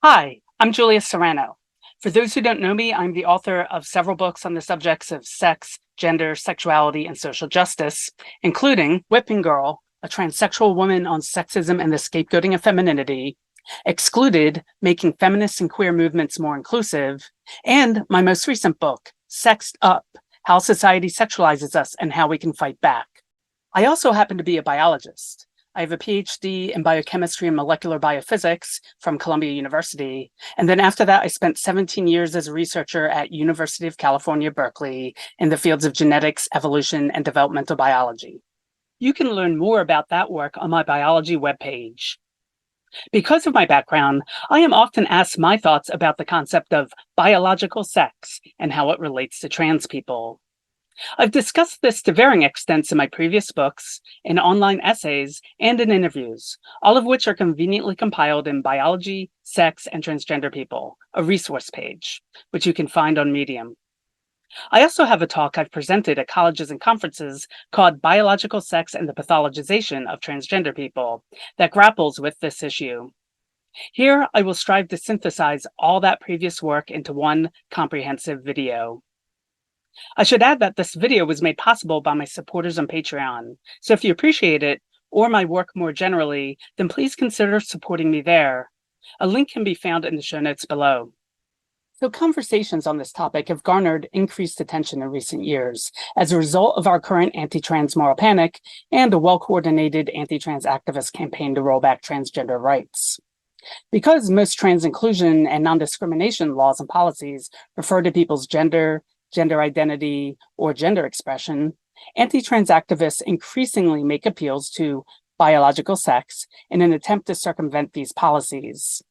Hi, I'm Julia Serrano. For those who don't know me, I'm the author of several books on the subjects of sex, gender, sexuality, and social justice, including Whipping Girl, a transsexual woman on sexism and the scapegoating of femininity, Excluded, making feminist and queer movements more inclusive, and my most recent book, Sexed Up, How Society Sexualizes Us and How We Can Fight Back. I also happen to be a biologist. I have a PhD in biochemistry and molecular biophysics from Columbia University. And then after that, I spent 17 years as a researcher at University of California, Berkeley in the fields of genetics, evolution, and developmental biology. You can learn more about that work on my biology webpage. Because of my background, I am often asked my thoughts about the concept of biological sex and how it relates to trans people. I've discussed this to varying extents in my previous books, in online essays, and in interviews, all of which are conveniently compiled in Biology, Sex, and Transgender People, a resource page, which you can find on Medium. I also have a talk I've presented at colleges and conferences called Biological Sex and the Pathologization of Transgender People that grapples with this issue. Here, I will strive to synthesize all that previous work into one comprehensive video. I should add that this video was made possible by my supporters on Patreon, so if you appreciate it, or my work more generally, then please consider supporting me there. A link can be found in the show notes below. So conversations on this topic have garnered increased attention in recent years as a result of our current anti-trans moral panic and a well-coordinated anti-trans activist campaign to roll back transgender rights. Because most trans inclusion and non-discrimination laws and policies refer to people's gender, gender identity, or gender expression, anti-trans activists increasingly make appeals to biological sex in an attempt to circumvent these policies.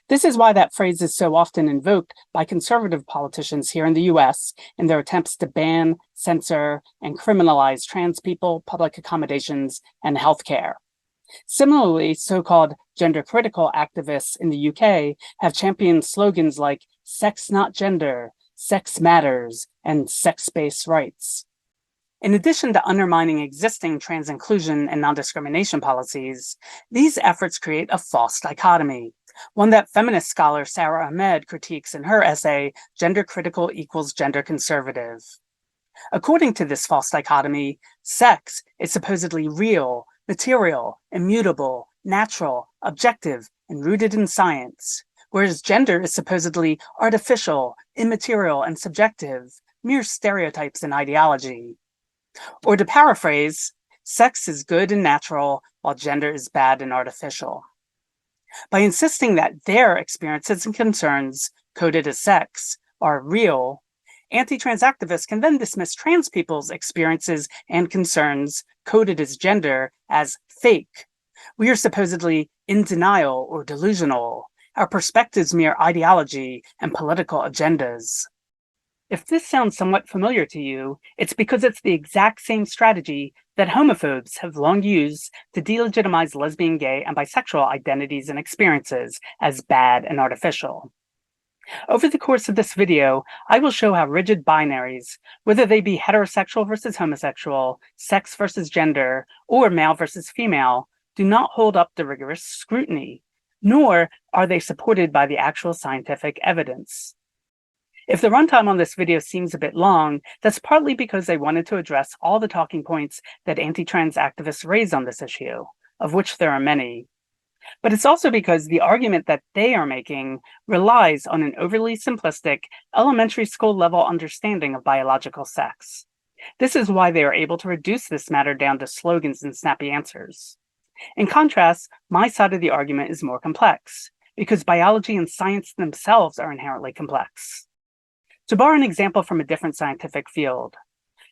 This is why that phrase is so often invoked by conservative politicians here in the US in their attempts to ban, censor, and criminalize trans people, public accommodations, and healthcare. Similarly, so-called gender-critical activists in the UK have championed slogans like sex not gender, sex matters, and sex-based rights. In addition to undermining existing trans inclusion and non-discrimination policies, these efforts create a false dichotomy, one that feminist scholar Sarah Ahmed critiques in her essay, Gender Critical Equals Gender Conservative. According to this false dichotomy, sex is supposedly real, material, immutable, natural, objective, and rooted in science, whereas gender is supposedly artificial, immaterial, and subjective, mere stereotypes and ideology. Or to paraphrase, sex is good and natural, while gender is bad and artificial. By insisting that their experiences and concerns, coded as sex, are real, anti-trans activists can then dismiss trans people's experiences and concerns, coded as gender, as fake. We are supposedly in denial or delusional. Our perspectives mere ideology and political agendas. If this sounds somewhat familiar to you, it's because it's the exact same strategy that homophobes have long used to delegitimize lesbian, gay, and bisexual identities and experiences as bad and artificial. Over the course of this video, I will show how rigid binaries, whether they be heterosexual versus homosexual, sex versus gender, or male versus female, do not hold up to rigorous scrutiny, nor are they supported by the actual scientific evidence. If the runtime on this video seems a bit long, that's partly because I wanted to address all the talking points that anti-trans activists raise on this issue, of which there are many. But it's also because the argument that they are making relies on an overly simplistic, elementary school level understanding of biological sex. This is why they are able to reduce this matter down to slogans and snappy answers. In contrast, my side of the argument is more complex, because biology and science themselves are inherently complex. To borrow an example from a different scientific field,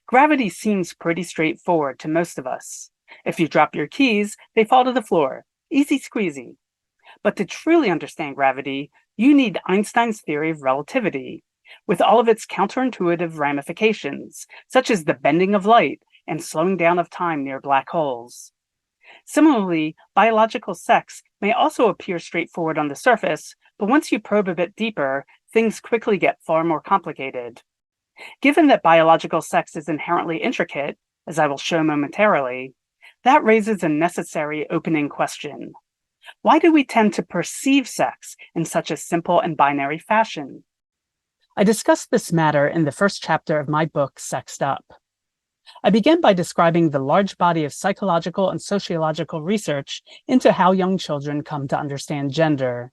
gravity seems pretty straightforward to most of us. If you drop your keys, they fall to the floor. Easy squeezy. But to truly understand gravity, you need Einstein's theory of relativity, with all of its counterintuitive ramifications, such as the bending of light and slowing down of time near black holes. Similarly, biological sex may also appear straightforward on the surface, but once you probe a bit deeper, things quickly get far more complicated. Given that biological sex is inherently intricate, as I will show momentarily, that raises a necessary opening question. Why do we tend to perceive sex in such a simple and binary fashion? I discussed this matter in the first chapter of my book, Sexed Up. I began by describing the large body of psychological and sociological research into how young children come to understand gender.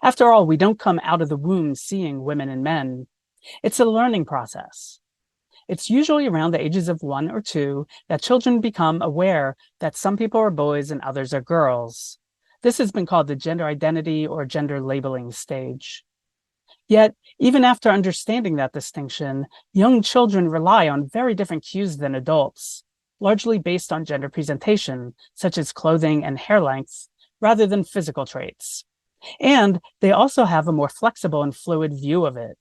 After all, we don't come out of the womb seeing women and men. It's a learning process. It's usually around the ages of 1 or 2 that children become aware that some people are boys and others are girls. This has been called the gender identity or gender labeling stage. Yet, even after understanding that distinction, young children rely on very different cues than adults, largely based on gender presentation, such as clothing and hair length, rather than physical traits. And they also have a more flexible and fluid view of it.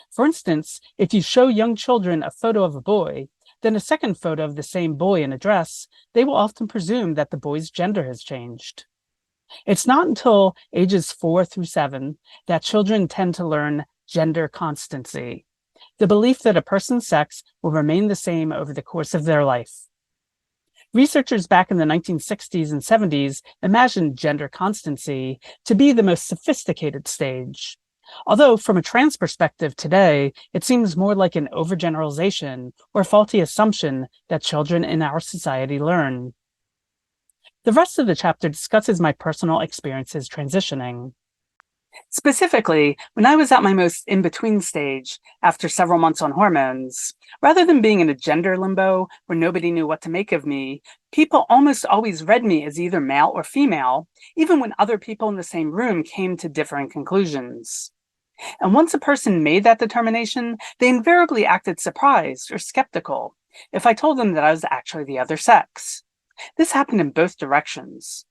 For instance, if you show young children a photo of a boy, then a second photo of the same boy in a dress, they will often presume that the boy's gender has changed. It's not until ages 4 through 7 that children tend to learn gender constancy, the belief that a person's sex will remain the same over the course of their life. Researchers back in the 1960s and 70s imagined gender constancy to be the most sophisticated stage. Although, from a trans perspective today, it seems more like an overgeneralization or faulty assumption that children in our society learn. The rest of the chapter discusses my personal experiences transitioning. Specifically, when I was at my most in-between stage, after several months on hormones, rather than being in a gender limbo where nobody knew what to make of me, people almost always read me as either male or female, even when other people in the same room came to differing conclusions. And once a person made that determination, they invariably acted surprised or skeptical if I told them that I was actually the other sex. This happened in both directions.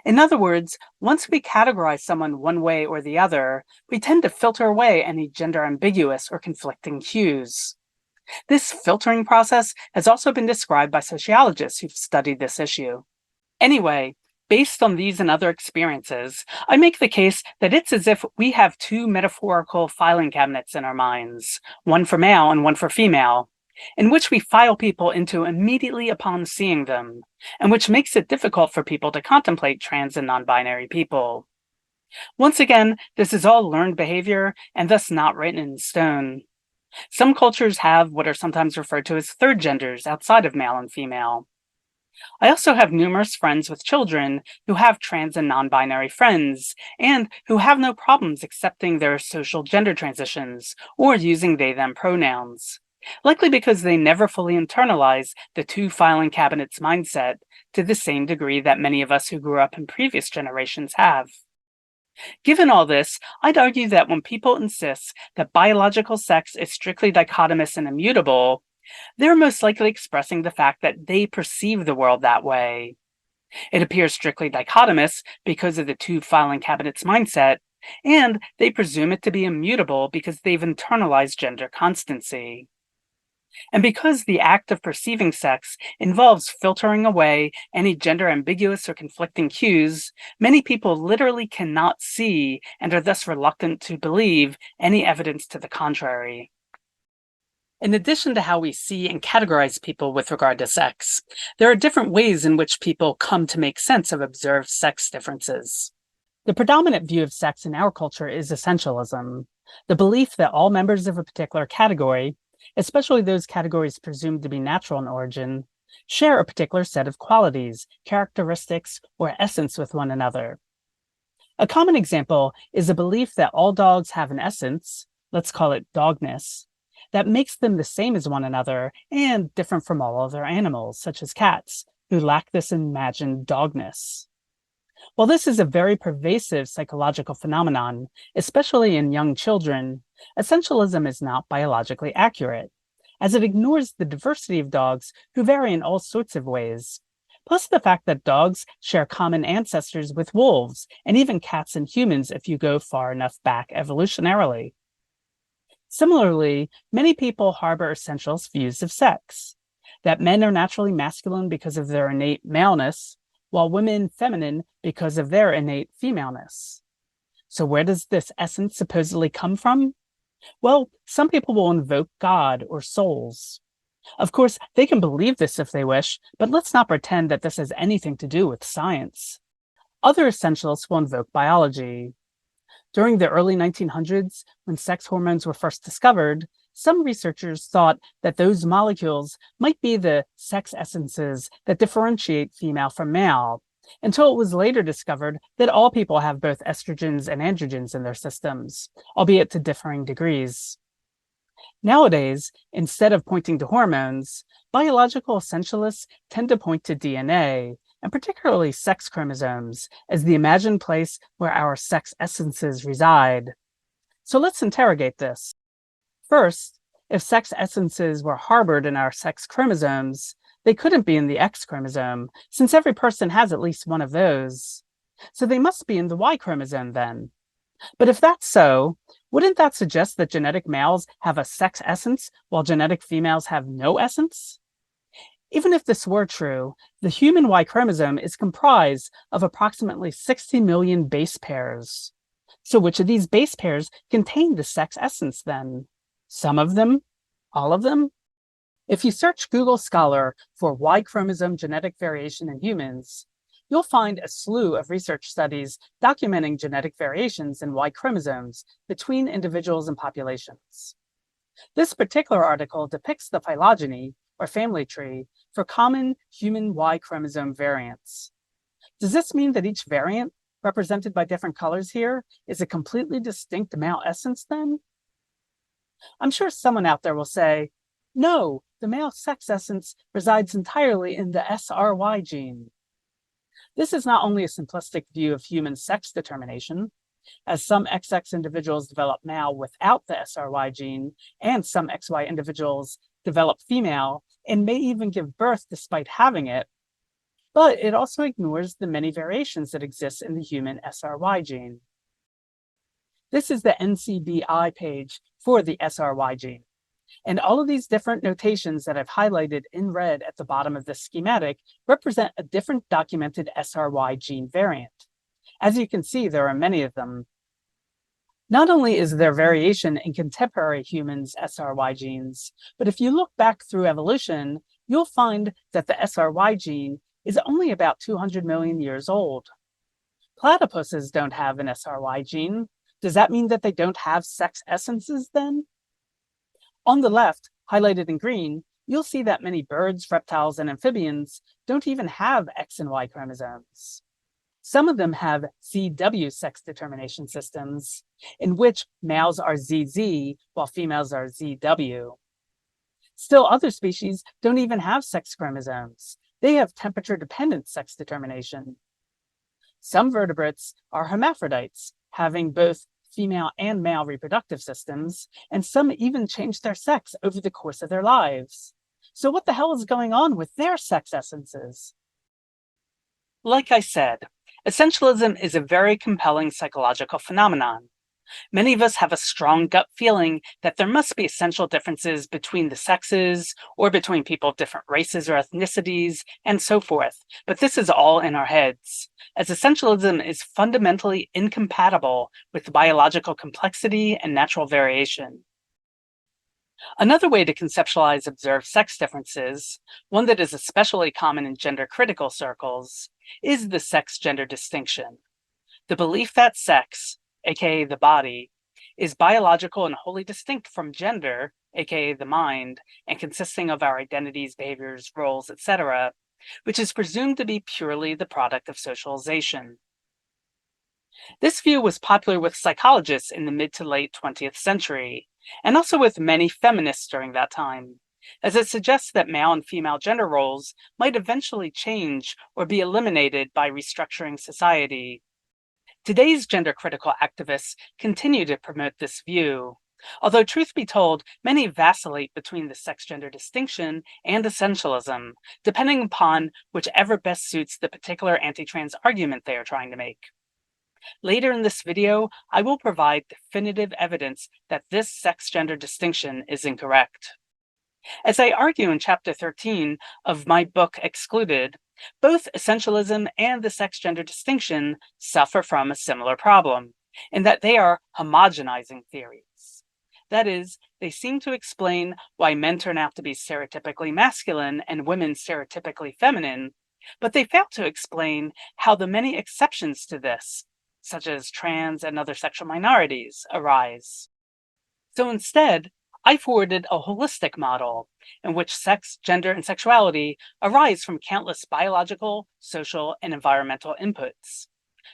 In other words, once we categorize someone one way or the other, we tend to filter away any gender ambiguous or conflicting cues. This filtering process has also been described by sociologists who've studied this issue. Anyway, based on these and other experiences, I make the case that it's as if we have two metaphorical filing cabinets in our minds, one for male and one for female, in which we file people into immediately upon seeing them, and which makes it difficult for people to contemplate trans and non-binary people. Once again, this is all learned behavior and thus not written in stone. Some cultures have what are sometimes referred to as third genders outside of male and female. I also have numerous friends with children who have trans and non-binary friends, and who have no problems accepting their social gender transitions or using they/them pronouns, likely because they never fully internalize the two filing cabinets mindset to the same degree that many of us who grew up in previous generations have. Given all this, I'd argue that when people insist that biological sex is strictly dichotomous and immutable, they're most likely expressing the fact that they perceive the world that way. It appears strictly dichotomous because of the two filing cabinets mindset, and they presume it to be immutable because they've internalized gender constancy. And because the act of perceiving sex involves filtering away any gender ambiguous or conflicting cues, many people literally cannot see and are thus reluctant to believe any evidence to the contrary. In addition to how we see and categorize people with regard to sex, there are different ways in which people come to make sense of observed sex differences. The predominant view of sex in our culture is essentialism, the belief that all members of a particular category, especially those categories presumed to be natural in origin, share a particular set of qualities, characteristics, or essence with one another. A common example is a belief that all dogs have an essence, let's call it dogness, that makes them the same as one another and different from all other animals, such as cats, who lack this imagined dogness. While this is a very pervasive psychological phenomenon, especially in young children, essentialism is not biologically accurate, as it ignores the diversity of dogs who vary in all sorts of ways, plus the fact that dogs share common ancestors with wolves, and even cats and humans if you go far enough back evolutionarily. Similarly, many people harbor essentialist views of sex, that men are naturally masculine because of their innate maleness, while women feminine because of their innate femaleness. So where does this essence supposedly come from? Well, some people will invoke God or souls. Of course, they can believe this if they wish, but let's not pretend that this has anything to do with science. Other essentialists will invoke biology. During the early 1900s, when sex hormones were first discovered, some researchers thought that those molecules might be the sex essences that differentiate female from male, until it was later discovered that all people have both estrogens and androgens in their systems, albeit to differing degrees. Nowadays, instead of pointing to hormones, biological essentialists tend to point to DNA, and particularly sex chromosomes, as the imagined place where our sex essences reside. So let's interrogate this. First, if sex essences were harbored in our sex chromosomes, they couldn't be in the X chromosome, since every person has at least one of those. So they must be in the Y chromosome then. But if that's so, wouldn't that suggest that genetic males have a sex essence while genetic females have no essence? Even if this were true, the human Y chromosome is comprised of approximately 60 million base pairs. So which of these base pairs contain the sex essence then? Some of them? All of them? If you search Google Scholar for Y chromosome genetic variation in humans, you'll find a slew of research studies documenting genetic variations in Y chromosomes between individuals and populations. This particular article depicts the phylogeny, or family tree, for common human Y chromosome variants. Does this mean that each variant, represented by different colors here, is a completely distinct male essence then? I'm sure someone out there will say, no, the male sex essence resides entirely in the SRY gene. This is not only a simplistic view of human sex determination, as some XX individuals develop male without the SRY gene, and some XY individuals develop female and may even give birth despite having it, but it also ignores the many variations that exist in the human SRY gene. This is the NCBI page for the SRY gene. And all of these different notations that I've highlighted in red at the bottom of this schematic represent a different documented SRY gene variant. As you can see, there are many of them. Not only is there variation in contemporary humans' SRY genes, but if you look back through evolution, you'll find that the SRY gene is only about 200 million years old. Platypuses don't have an SRY gene. Does that mean that they don't have sex essences then? On the left, highlighted in green, you'll see that many birds, reptiles, and amphibians don't even have X and Y chromosomes. Some of them have ZW sex determination systems, in which males are ZZ while females are ZW. Still, other species don't even have sex chromosomes. They have temperature-dependent sex determination. Some vertebrates are hermaphrodites, having both female and male reproductive systems, and some even change their sex over the course of their lives. So what the hell is going on with their sex essences? Like I said, essentialism is a very compelling psychological phenomenon. Many of us have a strong gut feeling that there must be essential differences between the sexes, or between people of different races or ethnicities, and so forth, but this is all in our heads, as essentialism is fundamentally incompatible with biological complexity and natural variation. Another way to conceptualize observed sex differences, one that is especially common in gender-critical circles, is the sex-gender distinction. The belief that sex, aka the body, is biological and wholly distinct from gender, aka the mind, and consisting of our identities, behaviors, roles, etc., which is presumed to be purely the product of socialization. This view was popular with psychologists in the mid to late 20th century, and also with many feminists during that time, as it suggests that male and female gender roles might eventually change or be eliminated by restructuring society. Today's gender-critical activists continue to promote this view, although truth be told, many vacillate between the sex-gender distinction and essentialism, depending upon whichever best suits the particular anti-trans argument they are trying to make. Later in this video, I will provide definitive evidence that this sex-gender distinction is incorrect. As I argue in Chapter 13 of my book Excluded, both essentialism and the sex-gender distinction suffer from a similar problem, in that they are homogenizing theories. That is, they seem to explain why men turn out to be stereotypically masculine and women stereotypically feminine, But they fail to explain how the many exceptions to this, such as trans and other sexual minorities, arise. So instead, I forwarded a holistic model in which sex, gender, and sexuality arise from countless biological, social, and environmental inputs.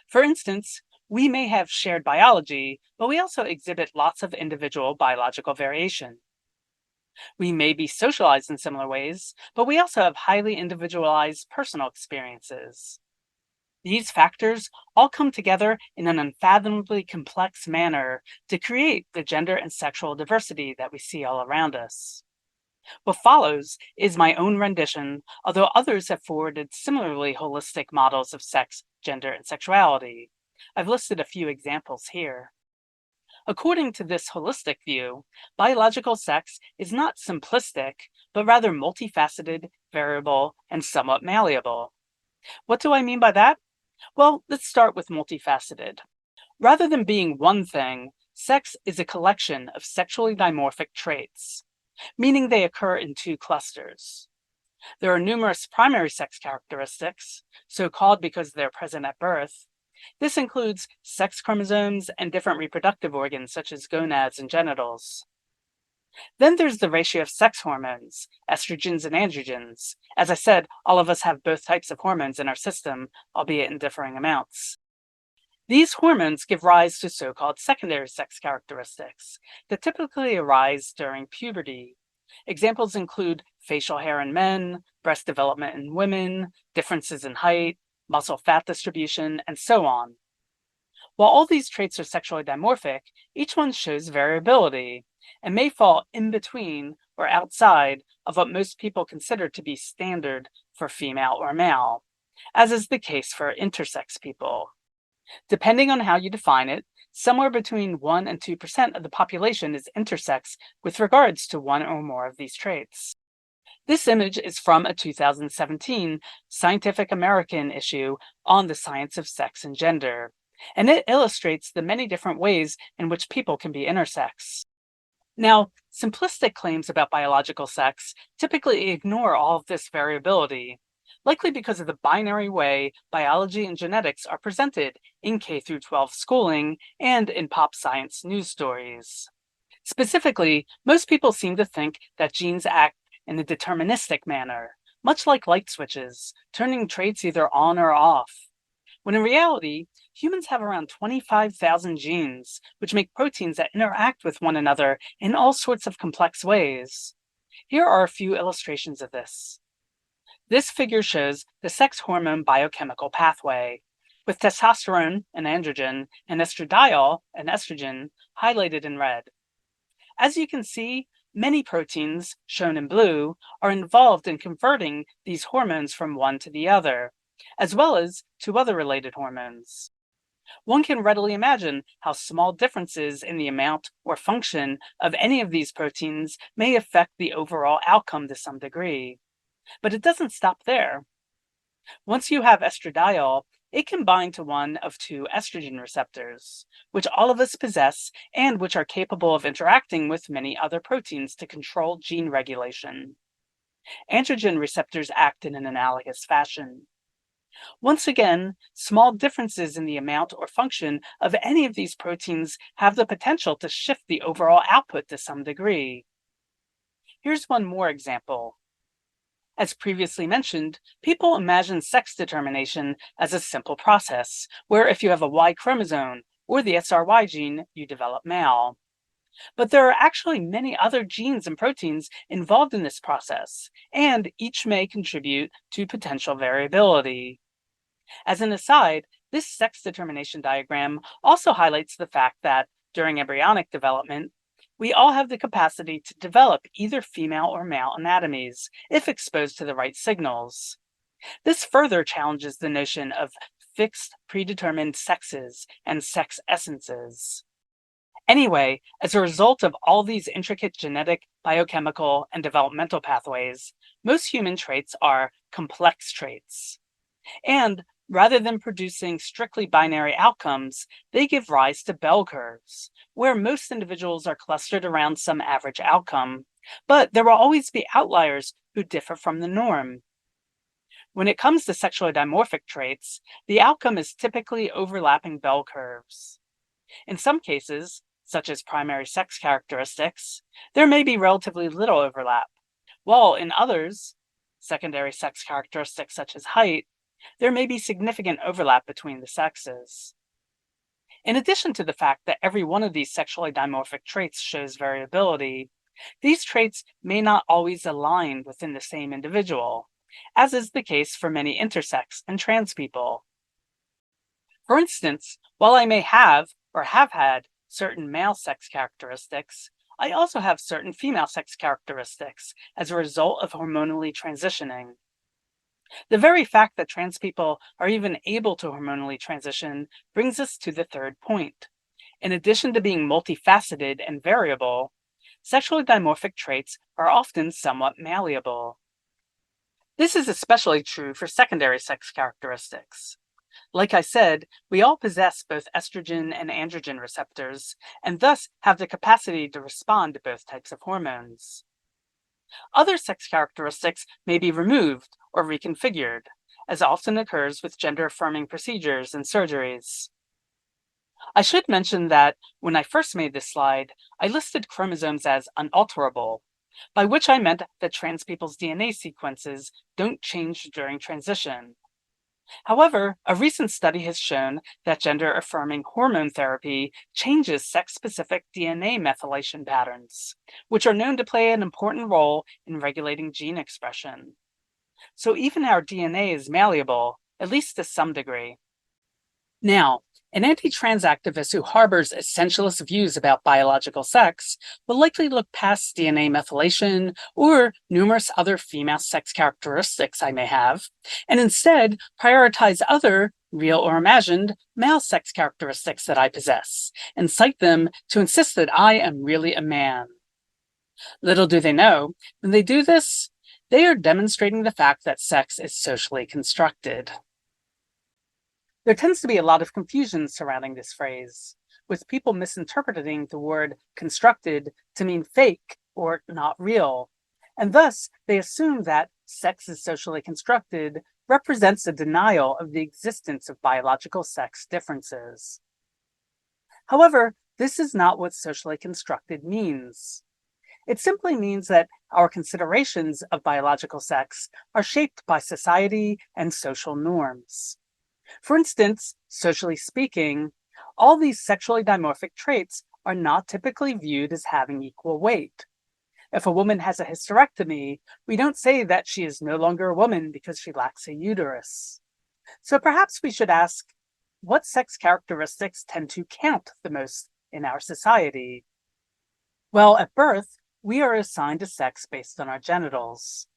For instance, we may have shared biology, but we also exhibit lots of individual biological variation. We may be socialized in similar ways, but we also have highly individualized personal experiences. These factors all come together in an unfathomably complex manner to create the gender and sexual diversity that we see all around us. What follows is my own rendition, although others have forwarded similarly holistic models of sex, gender, and sexuality. I've listed a few examples here. According to this holistic view, biological sex is not simplistic, but rather multifaceted, variable, and somewhat malleable. What do I mean by that? Well, let's start with multifaceted. Rather than being one thing, sex is a collection of sexually dimorphic traits, meaning they occur in two clusters. There are numerous primary sex characteristics, so called because they're present at birth. This includes sex chromosomes and different reproductive organs such as gonads and genitals. Then there's the ratio of sex hormones, estrogens and androgens. As I said, all of us have both types of hormones in our system, albeit in differing amounts. These hormones give rise to so-called secondary sex characteristics that typically arise during puberty. Examples include facial hair in men, breast development in women, differences in height, muscle fat distribution, and so on. While all these traits are sexually dimorphic, each one shows variability and may fall in between or outside of what most people consider to be standard for female or male, as is the case for intersex people. Depending on how you define it, somewhere between 1 and 2% of the population is intersex with regards to one or more of these traits. This image is from a 2017 Scientific American issue on the science of sex and gender, and it illustrates the many different ways in which people can be intersex. Now, simplistic claims about biological sex typically ignore all of this variability, likely because of the binary way biology and genetics are presented in K-12 schooling and in pop science news stories. Specifically, most people seem to think that genes act in a deterministic manner, much like light switches, turning traits either on or off. When in reality, humans have around 25,000 genes, which make proteins that interact with one another in all sorts of complex ways. Here are a few illustrations of this. This figure shows the sex hormone biochemical pathway, with testosterone, an androgen, and estradiol, an estrogen, highlighted in red. As you can see, many proteins, shown in blue, are involved in converting these hormones from one to the other, as well as to other related hormones. One can readily imagine how small differences in the amount or function of any of these proteins may affect the overall outcome to some degree. But it doesn't stop there. Once you have estradiol, it can bind to one of two estrogen receptors, which all of us possess and which are capable of interacting with many other proteins to control gene regulation. Androgen receptors act in an analogous fashion. Once again, small differences in the amount or function of any of these proteins have the potential to shift the overall output to some degree. Here's one more example. As previously mentioned, people imagine sex determination as a simple process, where if you have a Y chromosome or the SRY gene, you develop male. But there are actually many other genes and proteins involved in this process, and each may contribute to potential variability. As an aside, this sex determination diagram also highlights the fact that during embryonic development, we all have the capacity to develop either female or male anatomies if exposed to the right signals. This further challenges the notion of fixed predetermined sexes and sex essences. Anyway, as a result of all these intricate genetic, biochemical, and developmental pathways, most human traits are complex traits. And rather than producing strictly binary outcomes, they give rise to bell curves, where most individuals are clustered around some average outcome, but there will always be outliers who differ from the norm. When it comes to sexually dimorphic traits, the outcome is typically overlapping bell curves. In some cases, such as primary sex characteristics, there may be relatively little overlap, while in others, secondary sex characteristics such as height, there may be significant overlap between the sexes. In addition to the fact that every one of these sexually dimorphic traits shows variability, these traits may not always align within the same individual, as is the case for many intersex and trans people. For instance, while I may have or have had certain male sex characteristics, I also have certain female sex characteristics as a result of hormonally transitioning. The very fact that trans people are even able to hormonally transition brings us to the third point. In addition to being multifaceted and variable, sexually dimorphic traits are often somewhat malleable. This is especially true for secondary sex characteristics. Like I said, we all possess both estrogen and androgen receptors, and thus have the capacity to respond to both types of hormones. Other sex characteristics may be removed or reconfigured, as often occurs with gender-affirming procedures and surgeries. I should mention that when I first made this slide, I listed chromosomes as unalterable, by which I meant that trans people's DNA sequences don't change during transition. However, a recent study has shown that gender-affirming hormone therapy changes sex-specific DNA methylation patterns, which are known to play an important role in regulating gene expression. So even our DNA is malleable, at least to some degree. Now, an anti-trans activist who harbors essentialist views about biological sex will likely look past DNA methylation or numerous other female sex characteristics I may have, and instead prioritize other, real or imagined, male sex characteristics that I possess, and cite them to insist that I am really a man. Little do they know, when they do this, they are demonstrating the fact that sex is socially constructed. There tends to be a lot of confusion surrounding this phrase, with people misinterpreting the word constructed to mean fake or not real, and thus they assume that sex is socially constructed represents a denial of the existence of biological sex differences. However, this is not what socially constructed means. It simply means that our considerations of biological sex are shaped by society and social norms. For instance, socially speaking, all these sexually dimorphic traits are not typically viewed as having equal weight. If a woman has a hysterectomy, we don't say that she is no longer a woman because she lacks a uterus. So perhaps we should ask, what sex characteristics tend to count the most in our society? Well, at birth, we are assigned a sex based on our genitals.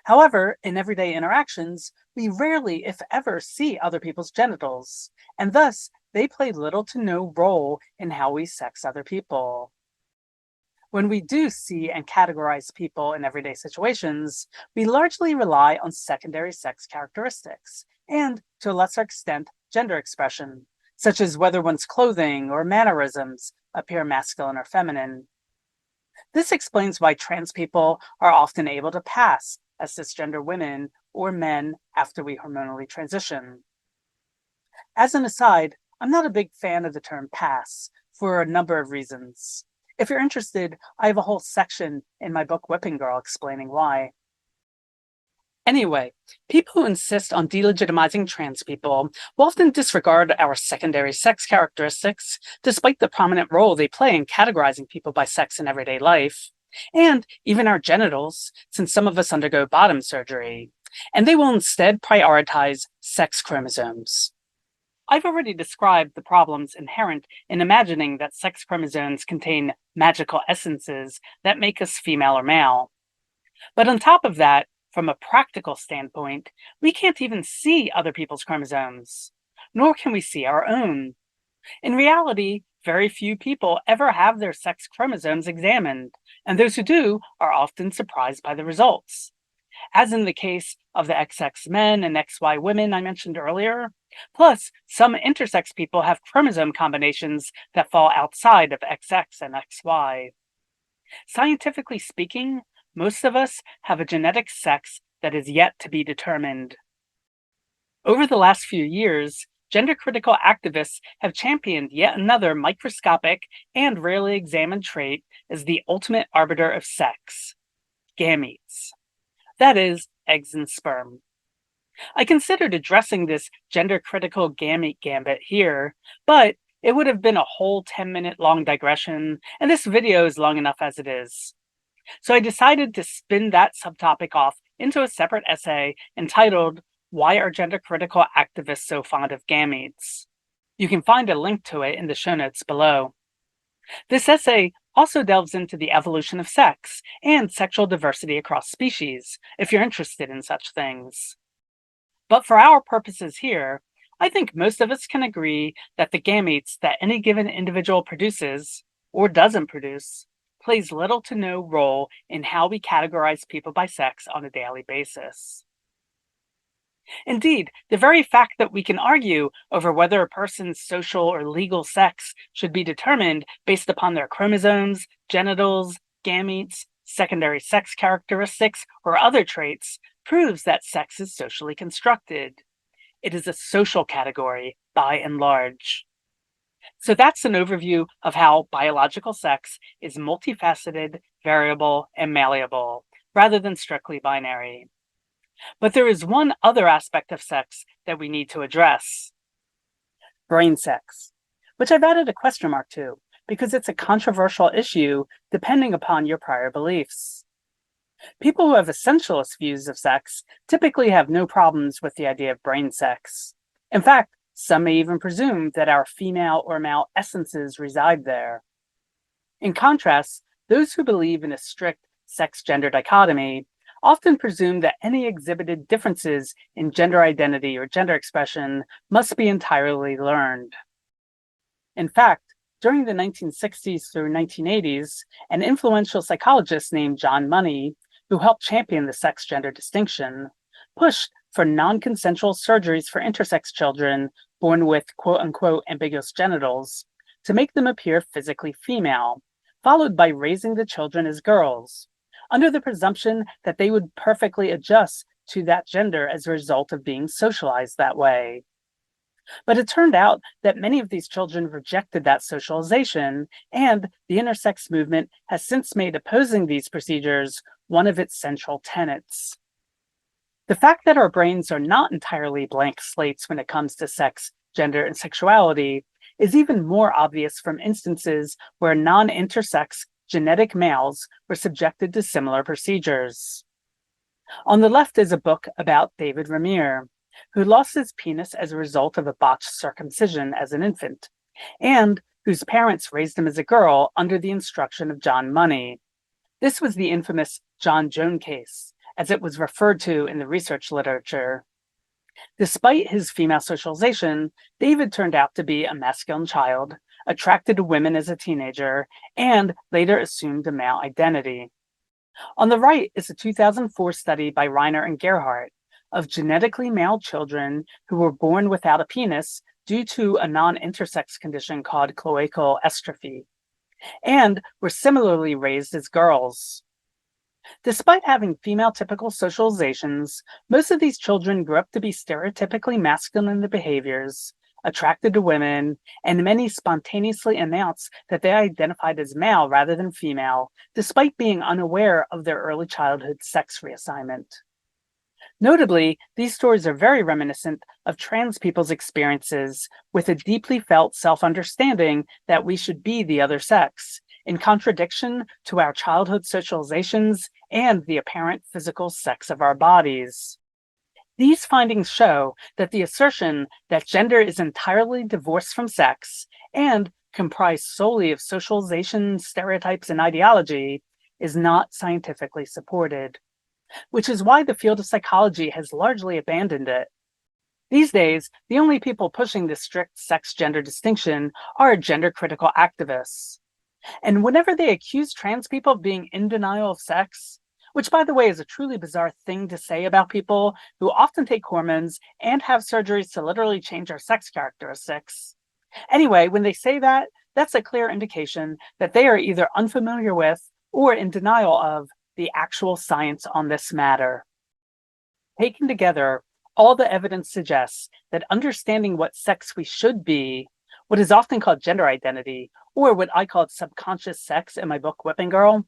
However, in everyday interactions, we rarely, if ever, see other people's genitals, and thus they play little to no role in how we sex other people. When we do see and categorize people in everyday situations, we largely rely on secondary sex characteristics, and, to a lesser extent, gender expression, such as whether one's clothing or mannerisms appear masculine or feminine. This explains why trans people are often able to pass as cisgender women or men after we hormonally transition. As an aside, I'm not a big fan of the term pass for a number of reasons. If you're interested, I have a whole section in my book Whipping Girl explaining why. Anyway, people who insist on delegitimizing trans people will often disregard our secondary sex characteristics, despite the prominent role they play in categorizing people by sex in everyday life, and even our genitals, since some of us undergo bottom surgery, and they will instead prioritize sex chromosomes. I've already described the problems inherent in imagining that sex chromosomes contain magical essences that make us female or male. But on top of that, from a practical standpoint, we can't even see other people's chromosomes, nor can we see our own. In reality, very few people ever have their sex chromosomes examined, and those who do are often surprised by the results. As in the case of the XX men and XY women I mentioned earlier. Plus, some intersex people have chromosome combinations that fall outside of XX and XY. Scientifically speaking, most of us have a genetic sex that is yet to be determined. Over the last few years, gender-critical activists have championed yet another microscopic and rarely examined trait as the ultimate arbiter of sex: gametes. That is, eggs and sperm. I considered addressing this gender-critical gamete gambit here, but it would have been a whole 10-minute long digression, and this video is long enough as it is. So I decided to spin that subtopic off into a separate essay entitled, "Why Are Gender-Critical Activists So Fond of Gametes?" You can find a link to it in the show notes below. This essay also delves into the evolution of sex and sexual diversity across species, if you're interested in such things. But for our purposes here, I think most of us can agree that the gametes that any given individual produces, or doesn't produce, plays little to no role in how we categorize people by sex on a daily basis. Indeed, the very fact that we can argue over whether a person's social or legal sex should be determined based upon their chromosomes, genitals, gametes, secondary sex characteristics, or other traits proves that sex is socially constructed. It is a social category by and large. So that's an overview of how biological sex is multifaceted, variable, and malleable, rather than strictly binary. But there is one other aspect of sex that we need to address: brain sex, which I've added a question mark to because it's a controversial issue depending upon your prior beliefs. People who have essentialist views of sex typically have no problems with the idea of brain sex. In fact, some may even presume that our female or male essences reside there. In contrast, those who believe in a strict sex-gender dichotomy often presume that any exhibited differences in gender identity or gender expression must be entirely learned. In fact, during the 1960s through 1980s, an influential psychologist named John Money, who helped champion the sex-gender distinction, pushed for non-consensual surgeries for intersex children born with quote-unquote ambiguous genitals to make them appear physically female, followed by raising the children as girls, under the presumption that they would perfectly adjust to that gender as a result of being socialized that way. But it turned out that many of these children rejected that socialization, and the intersex movement has since made opposing these procedures one of its central tenets. The fact that our brains are not entirely blank slates when it comes to sex, gender, and sexuality is even more obvious from instances where non-intersex genetic males were subjected to similar procedures. On the left is a book about David Ramier, who lost his penis as a result of a botched circumcision as an infant, and whose parents raised him as a girl under the instruction of John Money. This was the infamous John Joan case, as it was referred to in the research literature. Despite his female socialization, David turned out to be a masculine child, attracted to women as a teenager, and later assumed a male identity. On the right is a 2004 study by Reiner and Gerhardt of genetically male children who were born without a penis due to a non-intersex condition called cloacal estrophy, and were similarly raised as girls. Despite having female typical socializations, most of these children grew up to be stereotypically masculine in their behaviors, attracted to women, and many spontaneously announced that they identified as male rather than female, despite being unaware of their early childhood sex reassignment. Notably, these stories are very reminiscent of trans people's experiences with a deeply felt self-understanding that we should be the other sex, in contradiction to our childhood socializations and the apparent physical sex of our bodies. These findings show that the assertion that gender is entirely divorced from sex and comprised solely of socialization, stereotypes, and ideology is not scientifically supported, which is why the field of psychology has largely abandoned it. These days, the only people pushing this strict sex-gender distinction are gender-critical activists. And whenever they accuse trans people of being in denial of sex, which, by the way, is a truly bizarre thing to say about people who often take hormones and have surgeries to literally change our sex characteristics. Anyway, when they say that, that's a clear indication that they are either unfamiliar with or in denial of the actual science on this matter. Taken together, All the evidence suggests that understanding what sex we should be, what is often called gender identity, or what I call subconscious sex in my book Whipping Girl,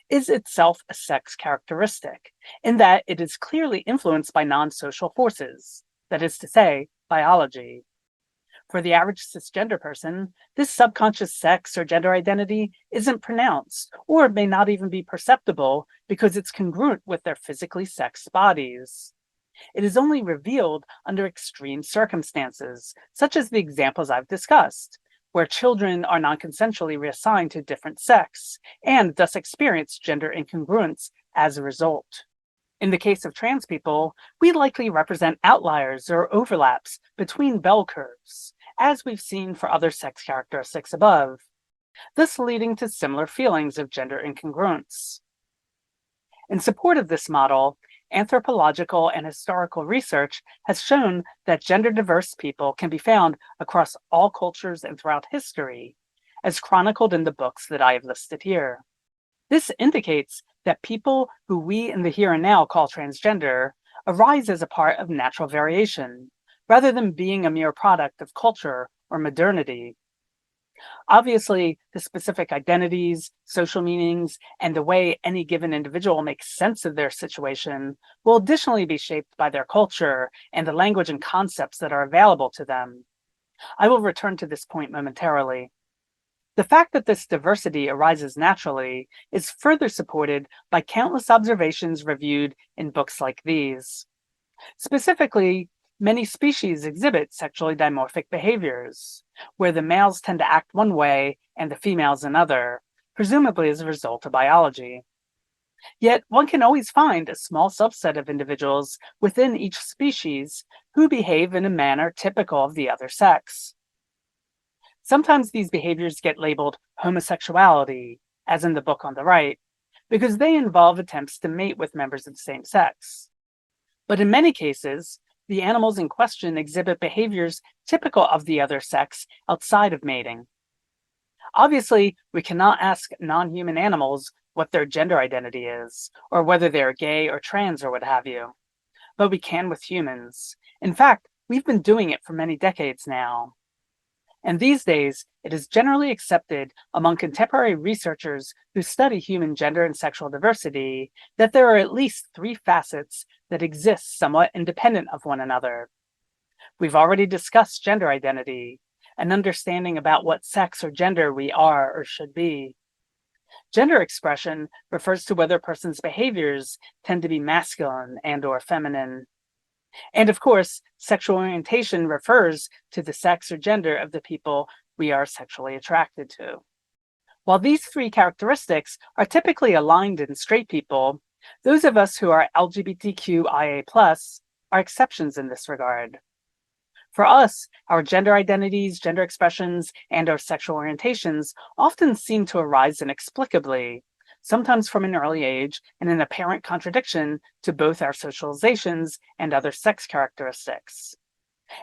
is itself a sex characteristic, in that it is clearly influenced by non-social forces, that is to say, biology. For the average cisgender person, this subconscious sex or gender identity isn't pronounced, or may not even be perceptible because it's congruent with their physically sexed bodies. It is only revealed under extreme circumstances, such as the examples I've discussed, where children are non-consensually reassigned to different sex, and thus experience gender incongruence as a result. In the case of trans people, we likely represent outliers or overlaps between bell curves, as we've seen for other sex characteristics above, thus leading to similar feelings of gender incongruence. In support of this model, anthropological and historical research has shown that gender-diverse people can be found across all cultures and throughout history, as chronicled in the books that I have listed here. This indicates that people who we in the here and now call transgender arise as a part of natural variation, rather than being a mere product of culture or modernity. Obviously, the specific identities, social meanings, and the way any given individual makes sense of their situation will additionally be shaped by their culture and the language and concepts that are available to them. I will return to this point momentarily. The fact that this diversity arises naturally is further supported by countless observations reviewed in books like these. Specifically, many species exhibit sexually dimorphic behaviors, where the males tend to act one way and the females another, presumably as a result of biology. Yet one can always find a small subset of individuals within each species who behave in a manner typical of the other sex. Sometimes these behaviors get labeled homosexuality, as in the book on the right, because they involve attempts to mate with members of the same sex. But in many cases, the animals in question exhibit behaviors typical of the other sex outside of mating. Obviously, we cannot ask non-human animals what their gender identity is, or whether they are gay or trans or what have you. But we can with humans. In fact, we've been doing it for many decades now. And these days, it is generally accepted among contemporary researchers who study human gender and sexual diversity that there are at least three facets that exist somewhat independent of one another. We've already discussed gender identity, an understanding about what sex or gender we are or should be. Gender expression refers to whether a person's behaviors tend to be masculine and/or feminine. And of course, sexual orientation refers to the sex or gender of the people we are sexually attracted to. While these three characteristics are typically aligned in straight people, those of us who are LGBTQIA+ are exceptions in this regard. For us, our gender identities, gender expressions, and our sexual orientations often seem to arise inexplicably, sometimes from an early age, and in apparent contradiction to both our socializations and other sex characteristics.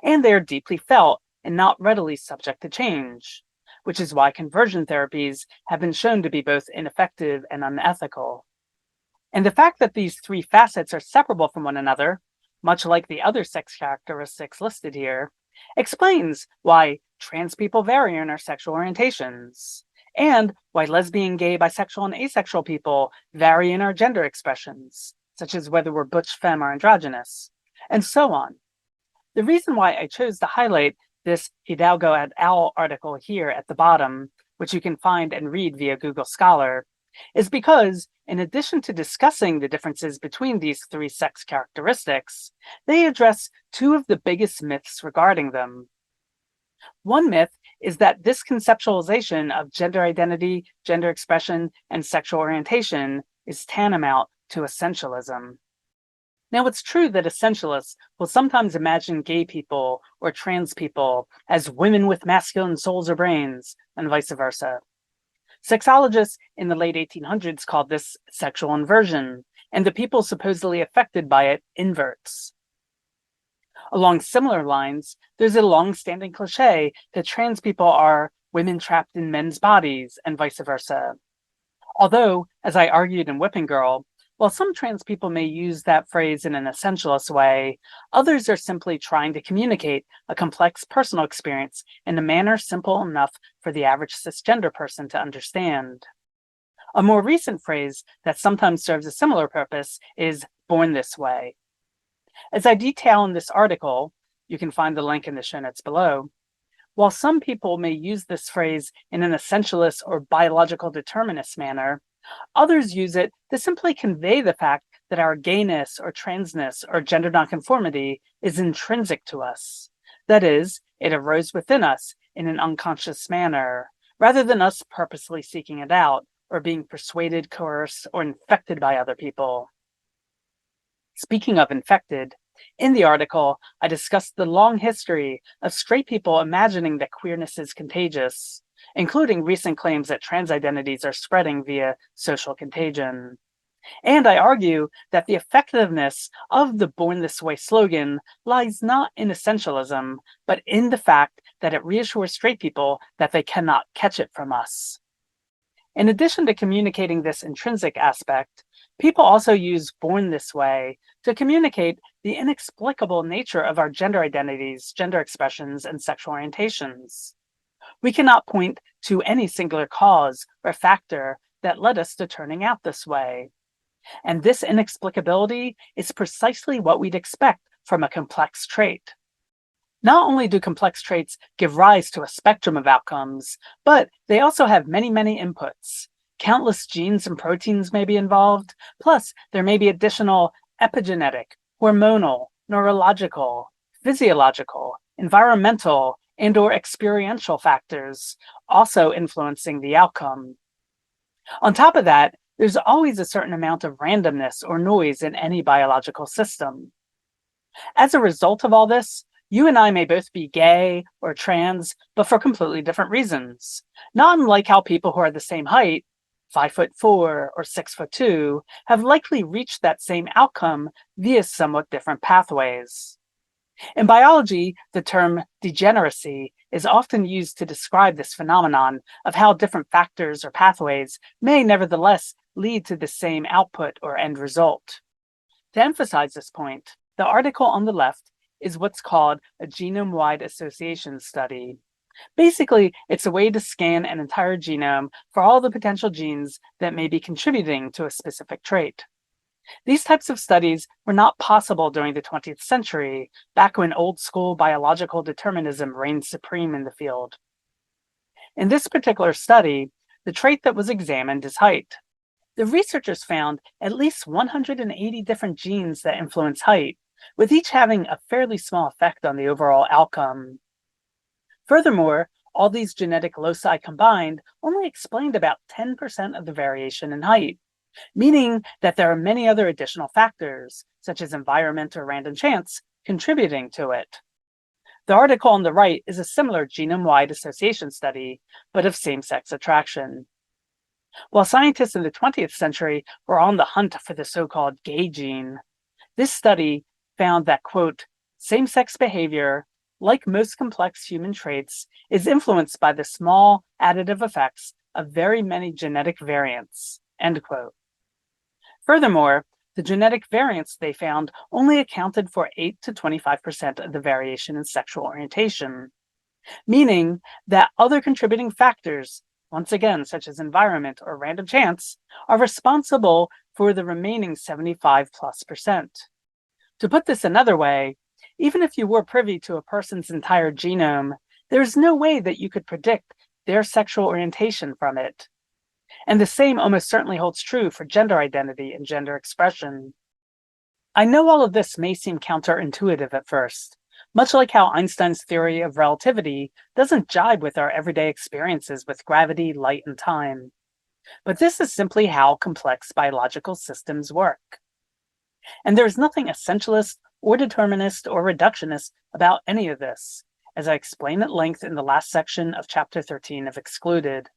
And they are deeply felt and not readily subject to change, which is why conversion therapies have been shown to be both ineffective and unethical. And the fact that these three facets are separable from one another, much like the other sex characteristics listed here, explains why trans people vary in our sexual orientations, and why lesbian, gay, bisexual, and asexual people vary in our gender expressions, such as whether we're butch, femme, or androgynous, and so on. The reason why I chose to highlight this Hidalgo et al. Article here at the bottom, which you can find and read via Google Scholar, is because, in addition to discussing the differences between these three sex characteristics, they address two of the biggest myths regarding them. One myth is that this conceptualization of gender identity, gender expression, and sexual orientation is tantamount to essentialism. Now, it's true that essentialists will sometimes imagine gay people or trans people as women with masculine souls or brains, and vice versa. Sexologists in the late 1800s called this sexual inversion, and the people supposedly affected by it inverts. Along similar lines, there's a long-standing cliche that trans people are women trapped in men's bodies, and vice versa. Although, as I argued in Whipping Girl, While some trans people may use that phrase in an essentialist way, others are simply trying to communicate a complex personal experience in a manner simple enough for the average cisgender person to understand. A more recent phrase that sometimes serves a similar purpose is born this way. As I detail in this article, you can find the link in the show notes below, while some people may use this phrase in an essentialist or biological determinist manner, others use it to simply convey the fact that our gayness or transness or gender nonconformity is intrinsic to us. That is, it arose within us in an unconscious manner, rather than us purposely seeking it out or being persuaded, coerced, or infected by other people. Speaking of infected, in the article, I discussed the long history of straight people imagining that queerness is contagious, including recent claims that trans identities are spreading via social contagion. And I argue that the effectiveness of the Born This Way slogan lies not in essentialism, but in the fact that it reassures straight people that they cannot catch it from us. In addition to communicating this intrinsic aspect, people also use Born This Way to communicate the inexplicable nature of our gender identities, gender expressions, and sexual orientations. We cannot point to any singular cause or factor that led us to turning out this way. And this inexplicability is precisely what we'd expect from a complex trait. Not only do complex traits give rise to a spectrum of outcomes, but they also have many, many inputs. Countless genes and proteins may be involved, plus there may be additional epigenetic, hormonal, neurological, physiological, environmental, and/or experiential factors also influencing the outcome. On top of that, there's always a certain amount of randomness or noise in any biological system. As a result of all this, you and I may both be gay or trans, but for completely different reasons. Not unlike how people who are the same height, 5'4" or 6'2", have likely reached that same outcome via somewhat different pathways. In biology, the term degeneracy is often used to describe this phenomenon of how different factors or pathways may nevertheless lead to the same output or end result. To emphasize this point, the article on the left is what's called a genome-wide association study. Basically, it's a way to scan an entire genome for all the potential genes that may be contributing to a specific trait. These types of studies were not possible during the 20th century, back when old-school biological determinism reigned supreme in the field. In this particular study, the trait that was examined is height. The researchers found at least 180 different genes that influence height, with each having a fairly small effect on the overall outcome. Furthermore, all these genetic loci combined only explained about 10% of the variation in height, meaning that there are many other additional factors, such as environment or random chance, contributing to it. The article on the right is a similar genome-wide association study, but of same-sex attraction. While scientists in the 20th century were on the hunt for the so-called gay gene, this study found that, quote, same-sex behavior, like most complex human traits, is influenced by the small additive effects of very many genetic variants, end quote. Furthermore, the genetic variants they found only accounted for 8 to 25% of the variation in sexual orientation, meaning that other contributing factors, once again, such as environment or random chance, are responsible for the remaining 75+%. To put this another way, even if you were privy to a person's entire genome, there's no way that you could predict their sexual orientation from it. And the same almost certainly holds true for gender identity and gender expression. I know all of this may seem counterintuitive at first, much like how Einstein's theory of relativity doesn't jibe with our everyday experiences with gravity, light, and time. But this is simply how complex biological systems work. And there's nothing essentialist or determinist or reductionist about any of this, as I explain at length in the last section of Chapter 13 of Excluded.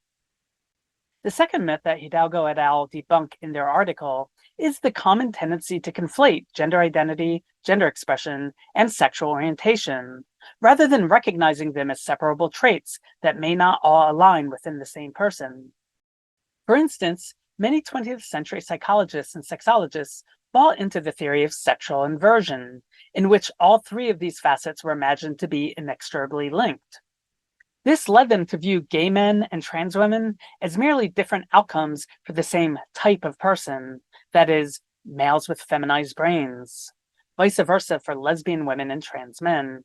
The second myth that Hidalgo et al. Debunk in their article is the common tendency to conflate gender identity, gender expression, and sexual orientation, rather than recognizing them as separable traits that may not all align within the same person. For instance, many 20th century psychologists and sexologists bought into the theory of sexual inversion, in which all three of these facets were imagined to be inexorably linked. This led them to view gay men and trans women as merely different outcomes for the same type of person, that is, males with feminized brains, vice versa for lesbian women and trans men.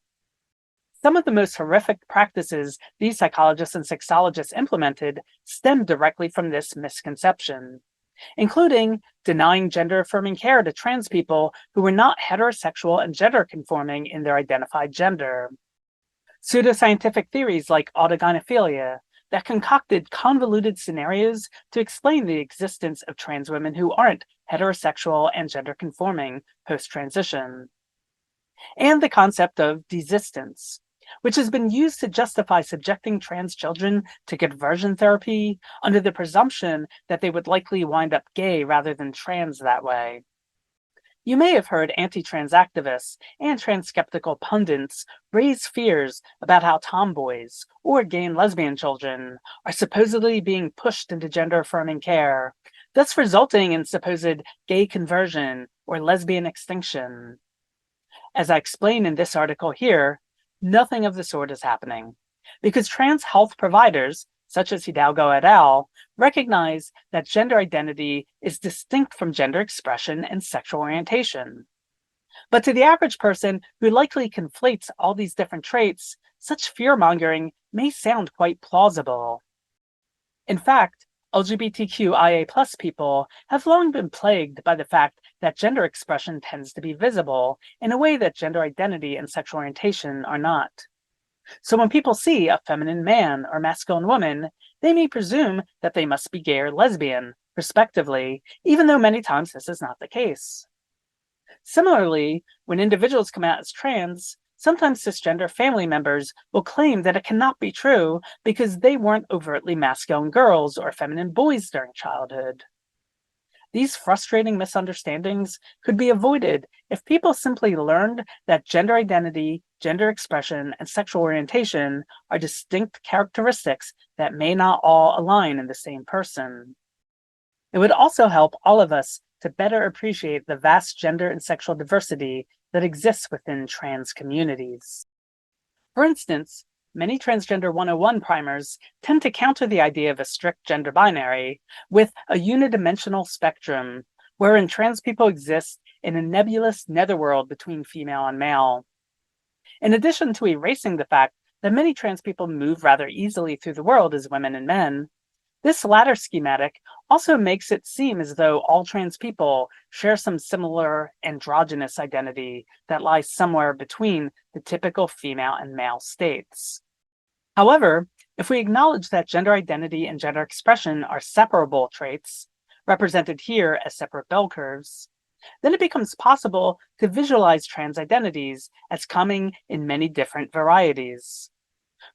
Some of the most horrific practices these psychologists and sexologists implemented stemmed directly from this misconception, including denying gender-affirming care to trans people who were not heterosexual and gender-conforming in their identified gender. Pseudoscientific theories like autogynephilia that concocted convoluted scenarios to explain the existence of trans women who aren't heterosexual and gender-conforming post-transition. And the concept of desistance, which has been used to justify subjecting trans children to conversion therapy under the presumption that they would likely wind up gay rather than trans that way. You may have heard anti-trans activists and trans-skeptical pundits raise fears about how tomboys or gay and lesbian children are supposedly being pushed into gender-affirming care, thus resulting in supposed gay conversion or lesbian extinction. As I explain in this article here, nothing of the sort is happening, because trans health providers, such as Hidalgo et al., recognize that gender identity is distinct from gender expression and sexual orientation. But to the average person who likely conflates all these different traits, such fear-mongering may sound quite plausible. In fact, LGBTQIA+ people have long been plagued by the fact that gender expression tends to be visible in a way that gender identity and sexual orientation are not. So when people see a feminine man or masculine woman, they may presume that they must be gay or lesbian, respectively, even though many times this is not the case. Similarly, when individuals come out as trans, sometimes cisgender family members will claim that it cannot be true because they weren't overtly masculine girls or feminine boys during childhood. These frustrating misunderstandings could be avoided if people simply learned that gender identity, gender expression, and sexual orientation are distinct characteristics that may not all align in the same person. It would also help all of us to better appreciate the vast gender and sexual diversity that exists within trans communities. For instance, many Transgender 101 primers tend to counter the idea of a strict gender binary with a unidimensional spectrum, wherein trans people exist in a nebulous netherworld between female and male. In addition to erasing the fact that many trans people move rather easily through the world as women and men, this latter schematic also makes it seem as though all trans people share some similar androgynous identity that lies somewhere between the typical female and male states. However, if we acknowledge that gender identity and gender expression are separable traits, represented here as separate bell curves, then it becomes possible to visualize trans identities as coming in many different varieties.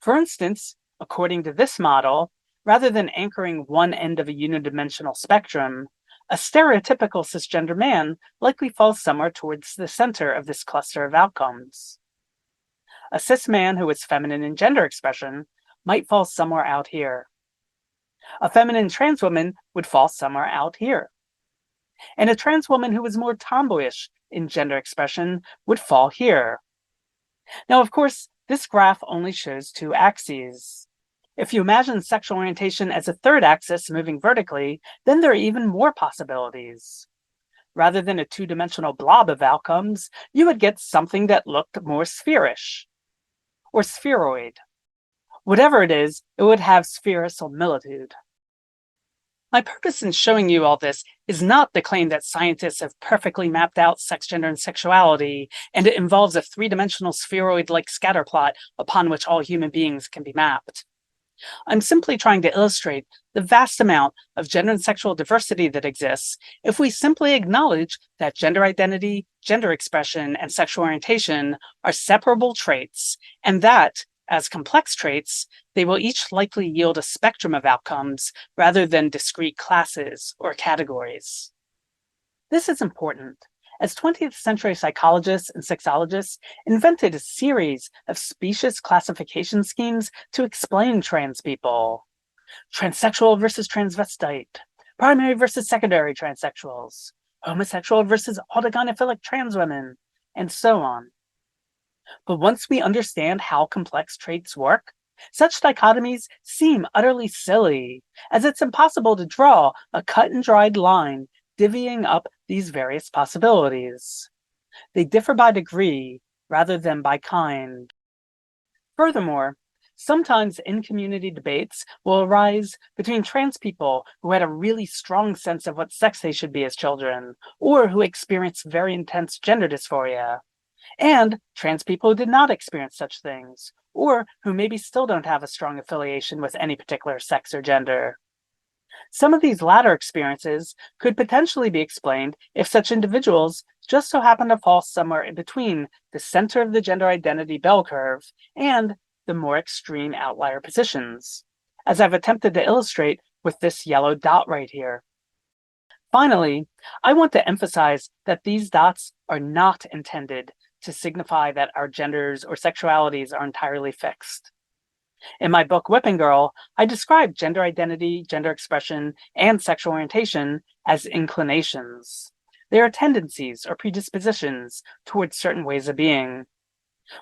For instance, according to this model, rather than anchoring one end of a unidimensional spectrum, a stereotypical cisgender man likely falls somewhere towards the center of this cluster of outcomes. A cis man who is feminine in gender expression might fall somewhere out here. A feminine trans woman would fall somewhere out here. And a trans woman who is more tomboyish in gender expression would fall here. Now, of course, this graph only shows two axes. If you imagine sexual orientation as a third axis moving vertically, then there are even more possibilities. Rather than a two-dimensional blob of outcomes, you would get something that looked more spherish, or spheroid. Whatever it is, it would have spherosimilitude. My purpose in showing you all this is not the claim that scientists have perfectly mapped out sex, gender, and sexuality, and it involves a three-dimensional spheroid-like scatterplot upon which all human beings can be mapped. I'm simply trying to illustrate the vast amount of gender and sexual diversity that exists if we simply acknowledge that gender identity, gender expression, and sexual orientation are separable traits, and that, as complex traits, they will each likely yield a spectrum of outcomes rather than discrete classes or categories. This is important, as 20th century psychologists and sexologists invented a series of specious classification schemes to explain trans people. Transsexual versus transvestite, primary versus secondary transsexuals, homosexual versus autogynephilic trans women, and so on. But once we understand how complex traits work, such dichotomies seem utterly silly, as it's impossible to draw a cut-and-dried line divvying up these various possibilities. They differ by degree rather than by kind. Furthermore, sometimes in-community debates will arise between trans people who had a really strong sense of what sex they should be as children, or who experience very intense gender dysphoria, and trans people who did not experience such things, or who maybe still don't have a strong affiliation with any particular sex or gender. Some of these latter experiences could potentially be explained if such individuals just so happen to fall somewhere in between the center of the gender identity bell curve and the more extreme outlier positions, as I've attempted to illustrate with this yellow dot right here. Finally, I want to emphasize that these dots are not intended to signify that our genders or sexualities are entirely fixed. In my book, Whipping Girl, I describe gender identity, gender expression, and sexual orientation as inclinations. They are tendencies or predispositions towards certain ways of being.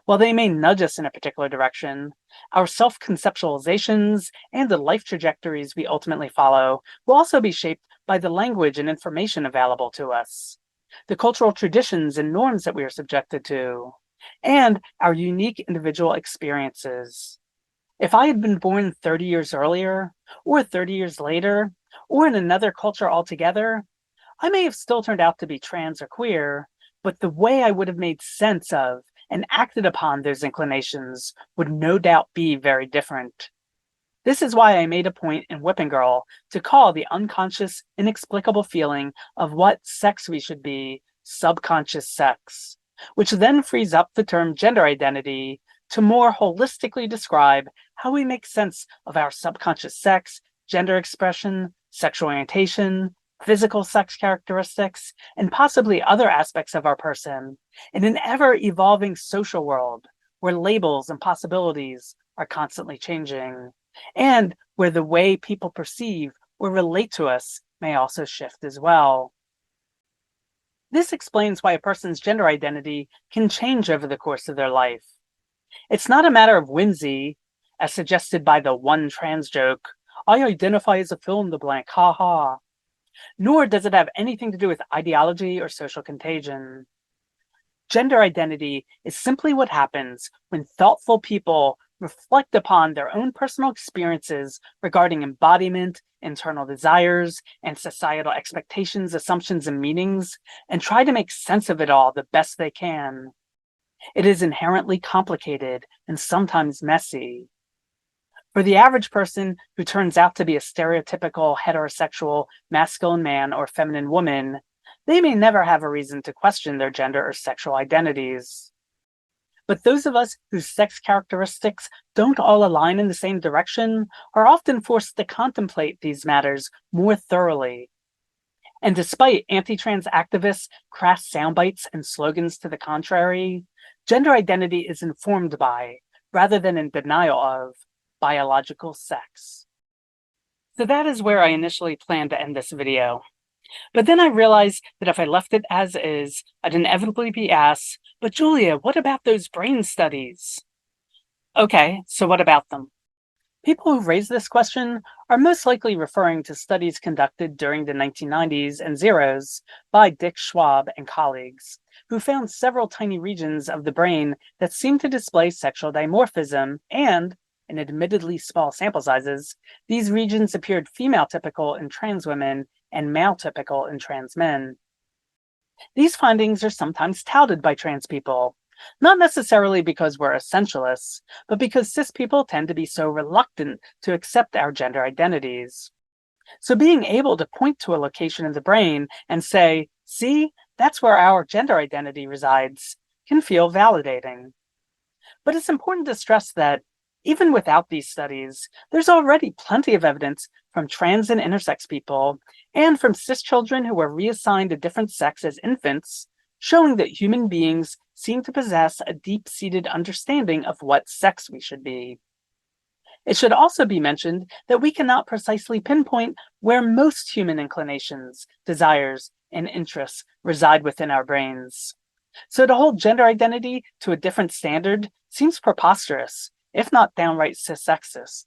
While they may nudge us in a particular direction, our self-conceptualizations and the life trajectories we ultimately follow will also be shaped by the language and information available to us, the cultural traditions and norms that we are subjected to, and our unique individual experiences. If I had been born 30 years earlier, or 30 years later, or in another culture altogether, I may have still turned out to be trans or queer, but the way I would have made sense of and acted upon those inclinations would no doubt be very different. This is why I made a point in Whipping Girl to call the unconscious, inexplicable feeling of what sex we should be subconscious sex, which then frees up the term gender identity to more holistically describe how we make sense of our subconscious sex, gender expression, sexual orientation, physical sex characteristics, and possibly other aspects of our person in an ever-evolving social world where labels and possibilities are constantly changing, and where the way people perceive or relate to us may also shift as well. This explains why a person's gender identity can change over the course of their life. It's not a matter of whimsy, as suggested by the one trans joke, I identify as a fill in the blank, ha ha. Nor does it have anything to do with ideology or social contagion. Gender identity is simply what happens when thoughtful people reflect upon their own personal experiences regarding embodiment, internal desires, and societal expectations, assumptions, and meanings, and try to make sense of it all the best they can. It is inherently complicated and sometimes messy. For the average person who turns out to be a stereotypical heterosexual masculine man or feminine woman, they may never have a reason to question their gender or sexual identities. But those of us whose sex characteristics don't all align in the same direction are often forced to contemplate these matters more thoroughly. And despite anti-trans activists' crass soundbites and slogans to the contrary, gender identity is informed by, rather than in denial of, biological sex. So that is where I initially planned to end this video. But then I realized that if I left it as is, I'd inevitably be asked, but Julia, what about those brain studies? Okay, so what about them? People who raise this question are most likely referring to studies conducted during the 1990s and zeros by Dick Schwab and colleagues, who found several tiny regions of the brain that seemed to display sexual dimorphism, and in admittedly small sample sizes, these regions appeared female-typical in trans women and male-typical in trans men. These findings are sometimes touted by trans people, not necessarily because we're essentialists, but because cis people tend to be so reluctant to accept our gender identities. So being able to point to a location in the brain and say, see, that's where our gender identity resides, can feel validating. But it's important to stress that even without these studies, there's already plenty of evidence from trans and intersex people and from cis children who were reassigned a different sex as infants, showing that human beings seem to possess a deep-seated understanding of what sex we should be. It should also be mentioned that we cannot precisely pinpoint where most human inclinations, desires, and interests reside within our brains. So to hold gender identity to a different standard seems preposterous, if not downright cissexist.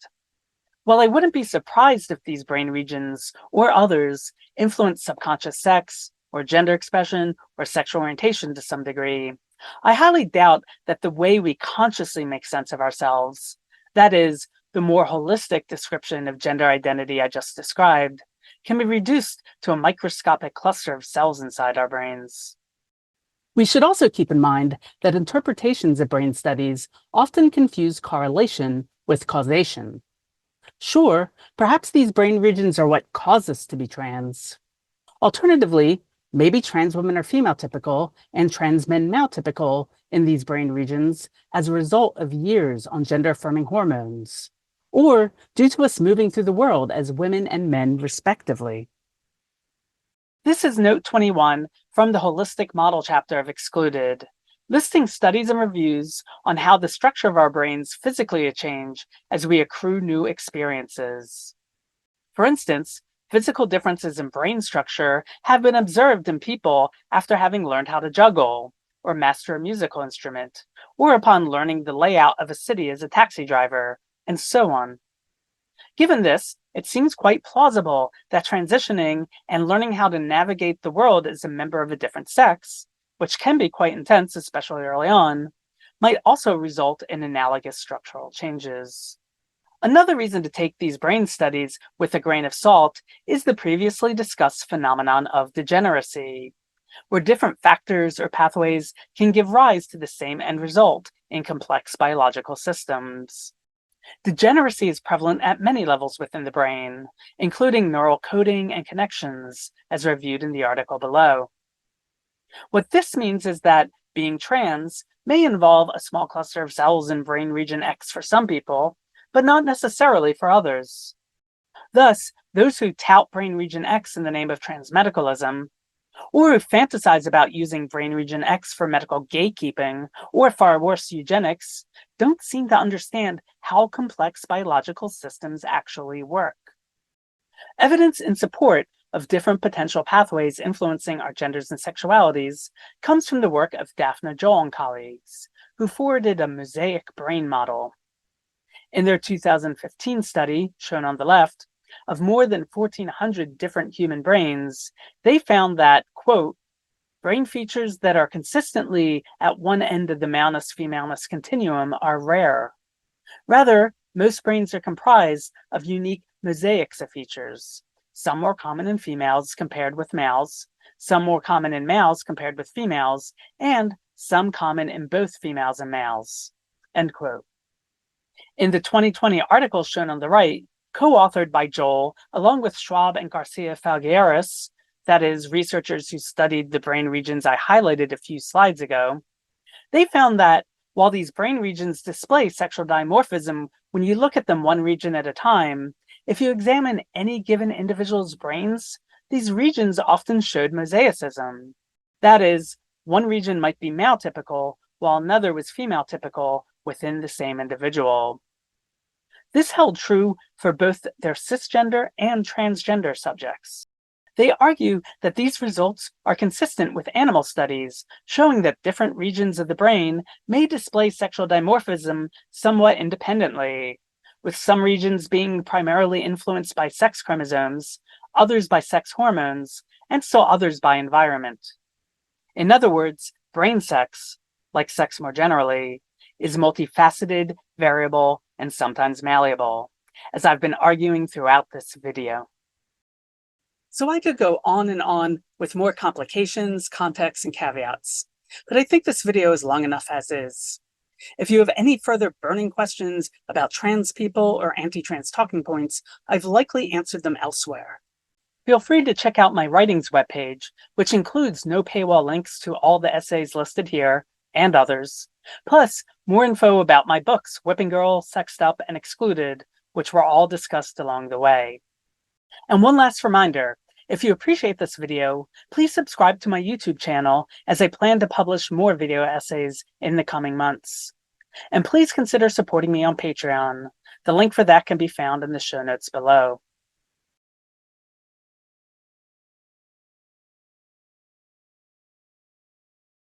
While I wouldn't be surprised if these brain regions, or others, influence subconscious sex, or gender expression, or sexual orientation to some degree, I highly doubt that the way we consciously make sense of ourselves, that is, the more holistic description of gender identity I just described, can be reduced to a microscopic cluster of cells inside our brains. We should also keep in mind that interpretations of brain studies often confuse correlation with causation. Sure, perhaps these brain regions are what cause us to be trans. Alternatively, maybe trans women are female typical and trans men male typical in these brain regions as a result of years on gender affirming hormones, or due to us moving through the world as women and men respectively. This is note 21 from the Holistic Model chapter of Excluded, listing studies and reviews on how the structure of our brains physically change as we accrue new experiences. For instance, physical differences in brain structure have been observed in people after having learned how to juggle, or master a musical instrument, or upon learning the layout of a city as a taxi driver, and so on. Given this, it seems quite plausible that transitioning and learning how to navigate the world as a member of a different sex, which can be quite intense, especially early on, might also result in analogous structural changes. Another reason to take these brain studies with a grain of salt is the previously discussed phenomenon of degeneracy, where different factors or pathways can give rise to the same end result in complex biological systems. Degeneracy is prevalent at many levels within the brain, including neural coding and connections, as reviewed in the article below. What this means is that being trans may involve a small cluster of cells in brain region X for some people, but not necessarily for others. Thus, those who tout brain region X in the name of transmedicalism, or who fantasize about using brain region X for medical gatekeeping, or far worse, eugenics, don't seem to understand how complex biological systems actually work. Evidence in support of different potential pathways influencing our genders and sexualities comes from the work of Daphne Joel and colleagues, who forwarded a mosaic brain model. In their 2015 study, shown on the left, of more than 1,400 different human brains, they found that, quote, brain features that are consistently at one end of the maleness-femaleness continuum are rare. Rather, most brains are comprised of unique mosaics of features, some more common in females compared with males, some more common in males compared with females, and some common in both females and males, end quote. In the 2020 article shown on the right, co-authored by Joel, along with Schwab and Garcia Falgueras, that is, researchers who studied the brain regions I highlighted a few slides ago, they found that while these brain regions display sexual dimorphism when you look at them one region at a time, if you examine any given individual's brains, these regions often showed mosaicism. That is, one region might be male typical, while another was female typical within the same individual. This held true for both their cisgender and transgender subjects. They argue that these results are consistent with animal studies, showing that different regions of the brain may display sexual dimorphism somewhat independently, with some regions being primarily influenced by sex chromosomes, others by sex hormones, and still others by environment. In other words, brain sex, like sex more generally, is multifaceted, variable, and sometimes malleable, as I've been arguing throughout this video. So I could go on and on with more complications, context, and caveats, but I think this video is long enough as is. If you have any further burning questions about trans people or anti-trans talking points, I've likely answered them elsewhere. Feel free to check out my writings webpage, which includes no paywall links to all the essays listed here and others, plus more info about my books, Whipping Girl, Sexed Up, and Excluded, which were all discussed along the way. And one last reminder, if you appreciate this video, please subscribe to my YouTube channel as I plan to publish more video essays in the coming months. And please consider supporting me on Patreon. The link for that can be found in the show notes below.